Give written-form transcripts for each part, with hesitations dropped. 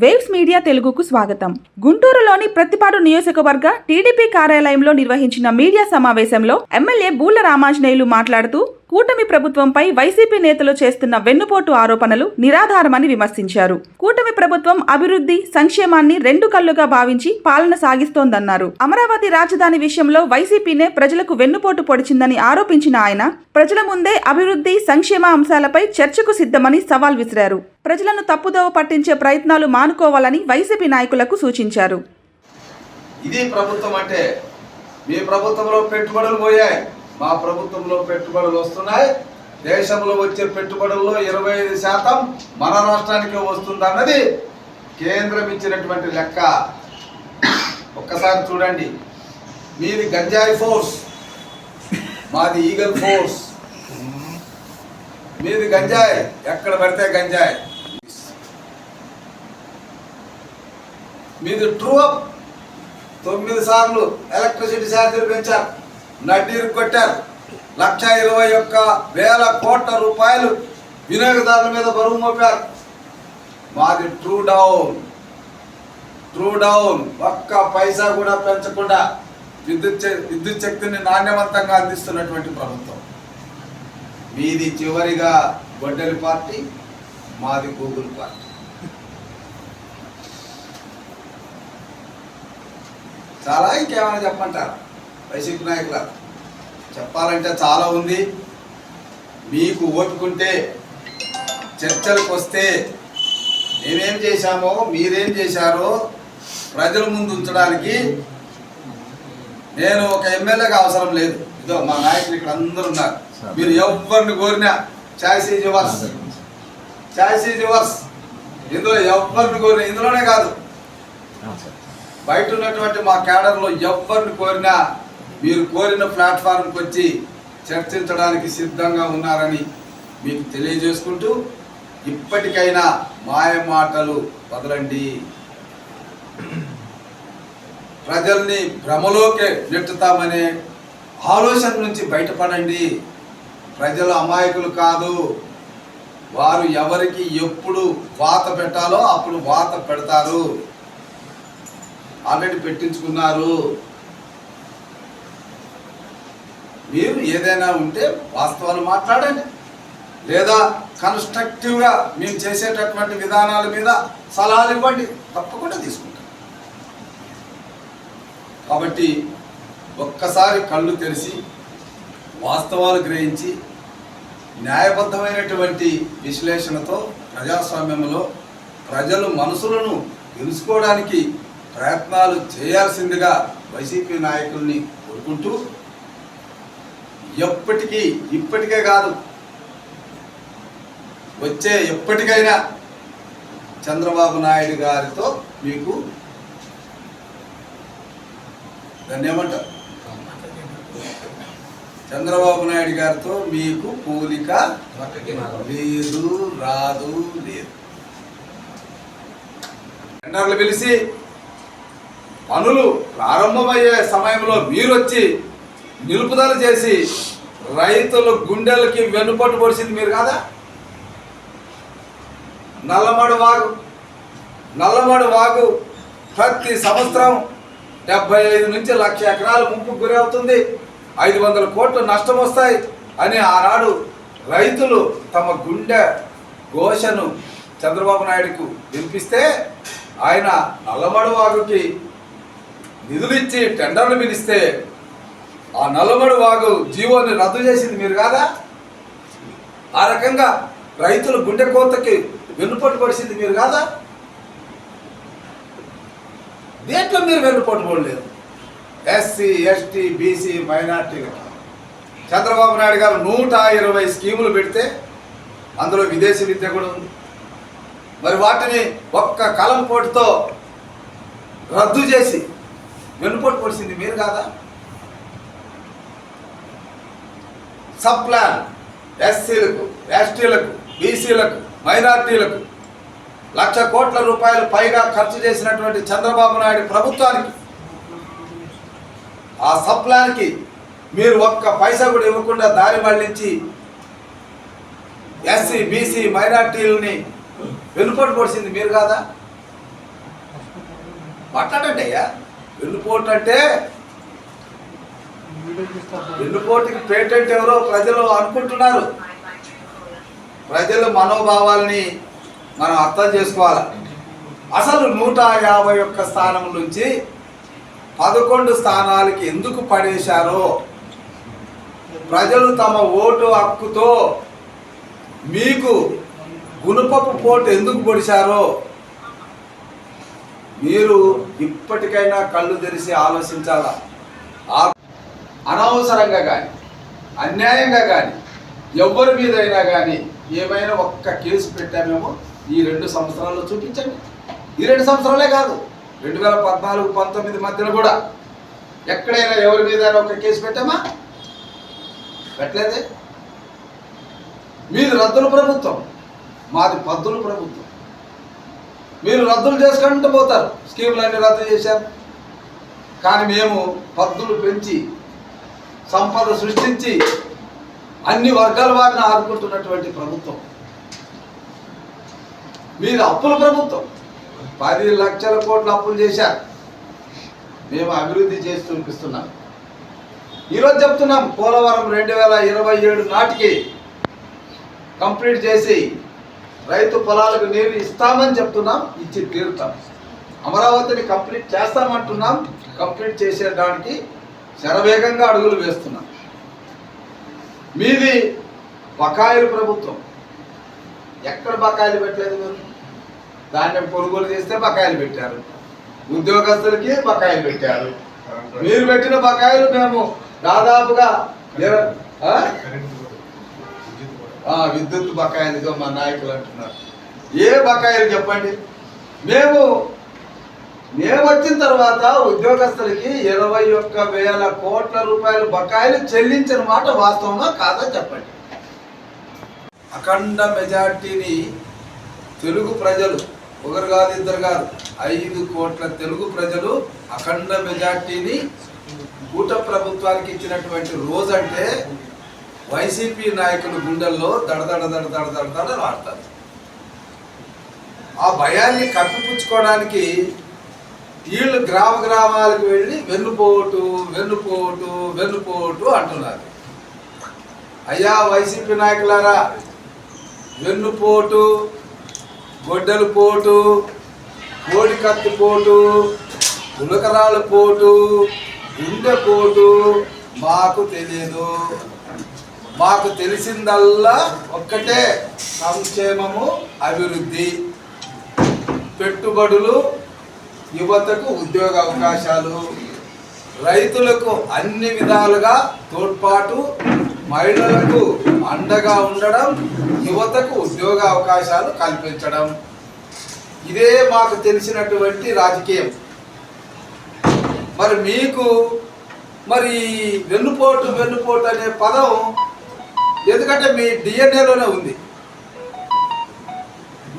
Waves media తెలుగుకు స్వాగతం. గుంటూరులోని ప్రతిపాడు నియోజకవర్గ టీడీపీ కార్యాలయంలో నిర్వహించిన మీడియా సమావేశంలో ఎమ్మెల్యే బూళ్ల రామాంజనేయులు మాట్లాడుతూ కూటమి ప్రభుత్వంపై వైసీపీ నేతలు చేస్తున్న వెన్నుపోటు ఆరోపణలు నిరాధారమని విమర్శించారు. కూటమి ప్రభుత్వం అభివృద్ధి, సంక్షేమాన్ని రెండు కళ్లుగా భావించి పాలన సాగిస్తోందన్నారు. అమరావతి రాజధాని విషయంలో వైసీపీనే ప్రజలకు వెన్నుపోటు పొడిచిందని ఆరోపించిన ఆయన ప్రజల ముందే అభివృద్ధి, సంక్షేమ అంశాలపై చర్చకు సిద్ధమని సవాల్ విసిరారు. ప్రజలను తప్పుదోవ పట్టించే ప్రయత్నాలు మానుకోవాలని వైసీపీ నాయకులకు సూచించారు. ఇది ప్రభుత్వం అంటే, మీ ప్రభుత్వంలో పెట్టుబడులు పోయాయి, మా ప్రభుత్వంలో పెట్టుబడులు వస్తున్నాయి. దేశంలో వచ్చే పెట్టుబడుల్లో 25% మన రాష్ట్రానికి వస్తుందన్నది కేంద్రం ఇచ్చినటువంటి లెక్క. ఒక్కసారి చూడండి, మీది గంజాయి ఫోర్స్, మాది ఈగల్ ఫోర్స్. మీది గంజాయి, ఎక్కడ పడితే గంజాయి. మీది ట్రూ అప్, 9 సార్లు ఎలక్ట్రిసిటీ ఛార్జీలు పెంచారు, నడ్డీరు కొట్టారు. 1,21,000 కోట్ల రూపాయలు వినియోగదారుల మీద బరువు మోపారు. మాది ట్రూ డౌన్, ఒక్క పైసా కూడా పెంచకుండా విద్యుత్ శక్తిని నాణ్యవంతంగా అందిస్తున్నటువంటి ప్రభుత్వం. మీది చివరిగా గొడ్డలి పార్టీ, మాది గూగుల్ పార్టీ. చాలా ఇంకేమైనా చెప్పంటారా వైసీపీ నాయకుల? చెప్పాలంటే చాలా ఉంది. మీకు ఓటుకుంటే చర్చలకు వస్తే మేమేం చేశామో మీరేం చేశారో ప్రజల ముందు ఉంచడానికి నేను ఒక ఎమ్మెల్యేగా అవసరం లేదు. ఇదో మా నాయకులు ఇక్కడ అందరూ ఉన్నారు. మీరు ఎవరిని కోరినా చాయిస్ ఈజ్ యువర్స్. ఇందులో ఎవరిని కోరినా, ఇందులోనే కాదు బయట ఉన్నటువంటి మా క్యాడర్లో ఎవరిని కోరినా మీరు కోరిన ప్లాట్ఫామ్కి వచ్చి చర్చించడానికి సిద్ధంగా ఉన్నారని మీకు తెలియజేసుకుంటూ, ఇప్పటికైనా మాయ మాటలు వదలండి. ప్రజల్ని భ్రమలోకి నెట్టుతామనే ఆలోచన నుంచి బయటపడండి. ప్రజలు అమాయకులు కాదు. వారు ఎవరికి ఎప్పుడు వాత పెట్టాలో అప్పుడు వాత పెడతారు. ఆల్రెడీ పెట్టించుకున్నారు. మీరు ఏదైనా ఉంటే వాస్తవాలు మాట్లాడండి, లేదా కన్స్ట్రక్టివ్గా మేము చేసేటటువంటి విధానాల మీద సలహాలు ఇవ్వండి, తప్పకుండా తీసుకుంటాం. కాబట్టి ఒక్కసారి కళ్ళు తెరిచి వాస్తవాలు గ్రహించి న్యాయబద్ధమైనటువంటి విశ్లేషణతో ప్రజాస్వామ్యంలో ప్రజల మనసులను తెలుసుకోవడానికి ప్రయత్నాలు చేయాల్సిందిగా వైసీపీ నాయకుల్ని కోరుకుంటూ, ఇప్పటికే కాదు వచ్చే ఎప్పటికైనా చంద్రబాబు నాయుడు గారితో మీకు ధన్యమంటారు. చంద్రబాబు నాయుడు గారితో మీకు పోలిక రాదు. టెండర్లు పిలిచి పనులు ప్రారంభమయ్యే సమయంలో మీరు వచ్చి నిలుపుదల చేసి రైతుల గుండెలకి వెన్నుపోటు పొడిచింది మీరు కాదా? నల్లమడు వాగు ప్రతి సంవత్సరం 75 నుంచి 1,00,000 ఎకరాలు ముంపుకు గురి అవుతుంది, 500 కోట్లు నష్టం వస్తాయి అని ఆనాడు రైతులు తమ గుండె ఘోషను చంద్రబాబు నాయుడుకు వినిపిస్తే ఆయన నల్లమడు వాగుకి నిధులు ఇచ్చి టెండర్లు పిలిస్తే ఆ నల్లమడు వాగు జీవోని రద్దు చేసింది మీరు కాదా? ఆ రకంగా రైతులు గుండె కోతకి వెన్నుపోటు పడిసింది మీరు కాదా? దేంట్లో మీరు వెన్నుపోటు పడలేదు. ఎస్సీ, ఎస్టీ, బీసీ, మైనార్టీలు చంద్రబాబు నాయుడు గారు 120 స్కీములు పెడితే అందులో విదేశీ విద్య కూడా ఉంది. మరి వాటిని ఒక్క కలం పోటుతో రద్దు చేసి వెన్నుపోటు పొడిచింది మీరు కాదా? సబ్ ప్లాన్ ఎస్సీలకు, ఎస్టీలకు, బీసీలకు, మైనార్టీలకు 1,00,000 కోట్ల రూపాయలు పైగా ఖర్చు చేసినటువంటి చంద్రబాబు నాయుడు ప్రభుత్వానికి ఆ సబ్ ప్లాన్కి మీరు ఒక్క పైసా కూడా ఇవ్వకుండా దారి మళ్లించి ఎస్సీ బీసీ మైనార్టీలని వెన్నుపోటు పొడిచింది మీరు కాదా? మాట్లాడండి అయ్యా. వెన్నుపోటు అంటే వెన్నుపోటుకి పేటెంట్ ఎవరో ప్రజలు అనుకుంటున్నారు. ప్రజల మనోభావాల్ని మనం అర్థం చేసుకోవాలి. అసలు 151 స్థానం నుంచి 11 స్థానాలకి ఎందుకు పడేశారో, ప్రజలు తమ ఓటు హక్కుతో మీకు గుణపపు పోటు ఎందుకు పొడిచారో మీరు ఇప్పటికైనా కళ్ళు తెరిచి ఆలోచించాలా. అనవసరంగా కానీ అన్యాయంగా కానీ ఎవరి మీదైనా కానీ ఏమైనా ఒక్క కేసు పెట్టామేమో ఈ 2 సంవత్సరాల్లో చూపించండి. ఈ 2 సంవత్సరాలే కాదు, 2014-19 మధ్యలో కూడా ఎక్కడైనా ఎవరి మీద ఒక కేసు పెట్టామా? పెట్టలేదే. మీది రద్దుల ప్రభుత్వం, మాది పద్దుల ప్రభుత్వం. మీరు రద్దులు చేసుకుంటూ పోతారు, స్కీములన్నీ రద్దు చేశారు. కానీ మేము పద్దులు పెంచి సంపద సృష్టించి అన్ని వర్గాల వారిని ఆదుకుంటున్నటువంటి ప్రభుత్వం. మీది అప్పుల ప్రభుత్వం, 10 లక్షల కోట్ల అప్పులు చేశారు. మేము అభివృద్ధి చేసి చూపిస్తున్నాం. ఈరోజు చెప్తున్నాం, పోలవరం 2027 నాటికి కంప్లీట్ చేసి రైతు పొలాలకు నీరు ఇస్తామని చెప్తున్నాం, ఇచ్చి తీరుతాం. అమరావతిని కంప్లీట్ చేస్తామంటున్నాం, కంప్లీట్ చేసేయడానికి శరవేగంగా అడుగులు వేస్తున్నాం. మీది బకాయిల ప్రభుత్వం, ఎక్కడ బకాయిలు పెట్టలేదు. మీరు ధాన్యం కొనుగోలు చేస్తే బకాయిలు పెట్టారు, ఉద్యోగస్తులకి బకాయిలు పెట్టారు. మీరు పెట్టిన బకాయిలు మేము దాదాపుగా విద్యుత్ బకాయిలుగా మా నాయకులు అంటున్నారు. ఏ బకాయిలు చెప్పండి. మేము వచ్చిన తర్వాత ఉద్యోగస్తులకి 21,000 కోట్ల రూపాయల బకాయిలు చెల్లించిన మాట వాస్తవమా కాదా చెప్పండి. అఖండ మెజార్టీని తెలుగు ప్రజలు, ఒకరు కాదు ఇద్దరు కాదు, 5 కోట్ల తెలుగు ప్రజలు అఖండ మెజార్టీని కూటమి ప్రభుత్వానికి ఇచ్చినటువంటి రోజంటే వైసీపీ నాయకుల గుండెల్లో దడదడ ఆడతారు. ఆ భయాన్ని కప్పిపుచ్చుకోవడానికి వీళ్ళు గ్రామాలకు వెళ్ళి వెన్నుపోటు అంటున్నారు. అయ్యా వైసీపీ నాయకులారా, వెన్నుపోటు, గొడ్డలు పోటు, కోడి కత్తి పోటు, ఉలకరాళ్ళ పోటు, గుండె పోటు మాకు తెలియదు. మాకు తెలిసిందల్లా ఒక్కటే, సంక్షేమము, అభివృద్ధి, పెట్టుబడులు, యువతకు ఉద్యోగ అవకాశాలు, రైతులకు అన్ని విధాలుగా తోడ్పాటు, మహిళలకు అండగా ఉండడం, యువతకు ఉద్యోగ అవకాశాలు కల్పించడం. ఇదే మాకు తెలిసినటువంటి రాజకీయం. మరి మీకు వెన్నుపోటు అనే పదం ఎందుకంటే మీ డిఎన్ఏలోనే ఉంది.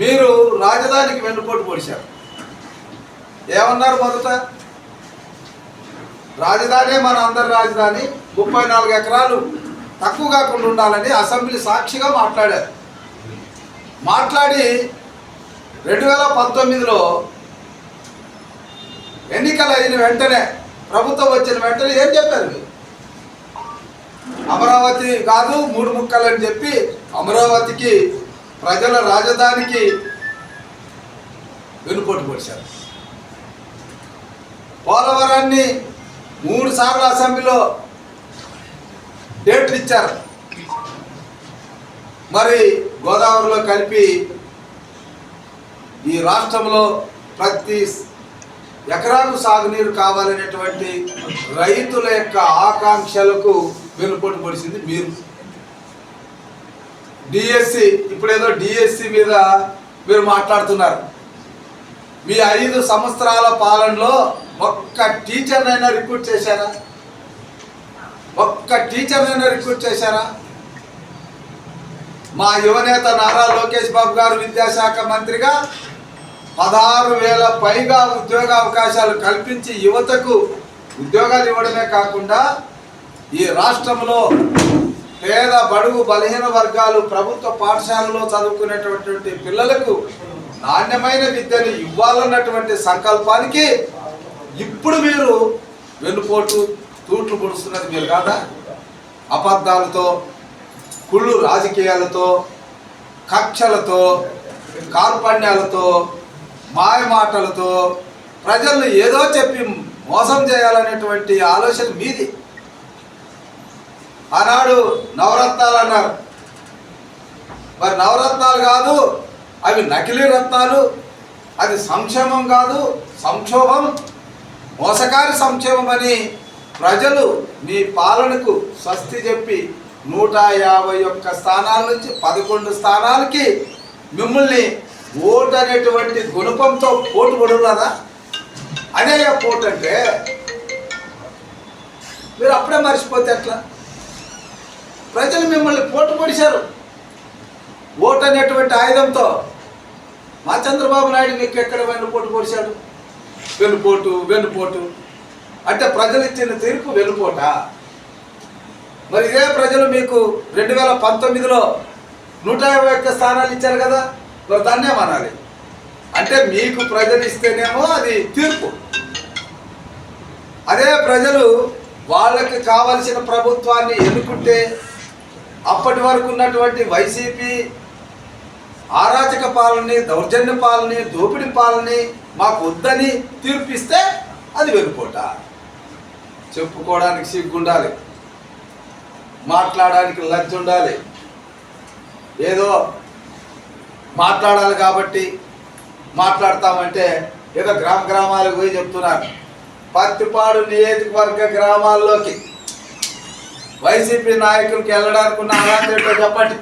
మీరు రాజధానికి వెన్నుపోటు పొడిచారు. ఏమన్నారు మొదట? రాజధాని మన అందరి రాజధాని, 34 ఎకరాలు తక్కువ కాకుండా ఉండాలని అసెంబ్లీ సాక్షిగా మాట్లాడారు. మాట్లాడి 2019లో ఎన్నికలు అయిన వెంటనే, ప్రభుత్వం వచ్చిన వెంటనే ఏం చెప్పారు? అమరావతి కాదు 3 ముక్కలు అని చెప్పి అమరావతికి, ప్రజల రాజధానికి వెన్నుపోటు పొడిచారు. పోలవరాన్ని 3 సార్లు అసెంబ్లీలో డేట్లు ఇచ్చారు. మరి గోదావరిలో కలిపి ఈ రాష్ట్రంలో ప్రతి ఎకరాకు సాగునీరు కావాలనేటువంటి రైతుల యొక్క ఆకాంక్షలకు వెన్నుపోటు పొడిచింది మీరు. డిఎస్సి, ఇప్పుడేదో డిఎస్సి మీద మీరు మాట్లాడుతున్నారు. మీ 5 సంవత్సరాల పాలనలో ఒక్క టీచర్నైనా రిక్రూట్ చేశారా? ఒక్క టీచర్నైనా రిక్రూట్ చేశారా? మా యువనేత నారా లోకేష్ బాబు గారు విద్యాశాఖ మంత్రిగా 16,000 పైగా ఉద్యోగ అవకాశాలు కల్పించి యువతకు ఉద్యోగాలు ఇవ్వడమే కాకుండా ఈ రాష్ట్రంలో పేద బడుగు బలహీన వర్గాలు ప్రభుత్వ పాఠశాలలో చదువుకునేటటువంటి పిల్లలకు నాణ్యమైన విద్యను ఇవ్వాలన్నటువంటి సంకల్పానికి ఇప్పుడు మీరు వెన్నుపోటు తూట్లు పొడుస్తున్నది మీరు కాదా? అబద్ధాలతో, కుళ్ళు రాజకీయాలతో, కక్షలతో, కార్పణ్యాలతో, మాయమాటలతో ప్రజలను ఏదో చెప్పి మోసం చేయాలనేటువంటి ఆలోచన మీది. ఆనాడు నవరత్నాలు అన్నారు. మరి నవరత్నాలు కాదు, అవి నకిలీ రత్నాలు. అది సంక్షేమం కాదు, సంక్షోభం, మోసకారి సంక్షేమం అని ప్రజలు మీ పాలనకు స్వస్తి చెప్పి 151 స్థానాల నుంచి 11 స్థానాలకి మిమ్మల్ని ఓటు అనేటువంటి గుణపంతో పోటు పడున్నారా? అదే పోటు అంటే మీరు అప్పుడే మర్చిపోతే ఎట్లా? ప్రజలు మిమ్మల్ని పోటు పొడిచారు ఓటు అనేటువంటి ఆయుధంతో. మా చంద్రబాబు నాయుడు మీకు ఎక్కడ వెన్నుపోటు పొడిచాడు? వెన్నుపోటు అంటే ప్రజలు ఇచ్చిన తీర్పు వెన్నుపోట. మరి ఇదే ప్రజలు మీకు 2019లో 151 స్థానాలు ఇచ్చారు కదా, మరి దాన్నే అనాలి. అంటే మీకు ప్రజలు ఇస్తేనేమో అది తీర్పు. అదే ప్రజలు వాళ్ళకి కావలసిన ప్రభుత్వాన్ని ఎన్నుకుంటే అప్పటి వరకు ఉన్నటువంటి వైసీపీ అరాచక పాలనని, దౌర్జన్య పాలనని, దోపిడీ పాలనని మాకు వద్దని తీర్పిస్తే అది వెనుకోట. చెప్పుకోవడానికి సిగ్గుండాలి, మాట్లాడడానికి లజ్జ ఉండాలి. ఏదో మాట్లాడాలి కాబట్టి మాట్లాడతామంటే ఏదో గ్రామాలకు పోయి చెప్తున్నారు. పత్తిపాడు నియోజకవర్గ గ్రామాల్లోకి వైసీపీ నాయకులకి వెళ్ళడానికి ఉన్న అర్హత ఏంటో చెప్పండి.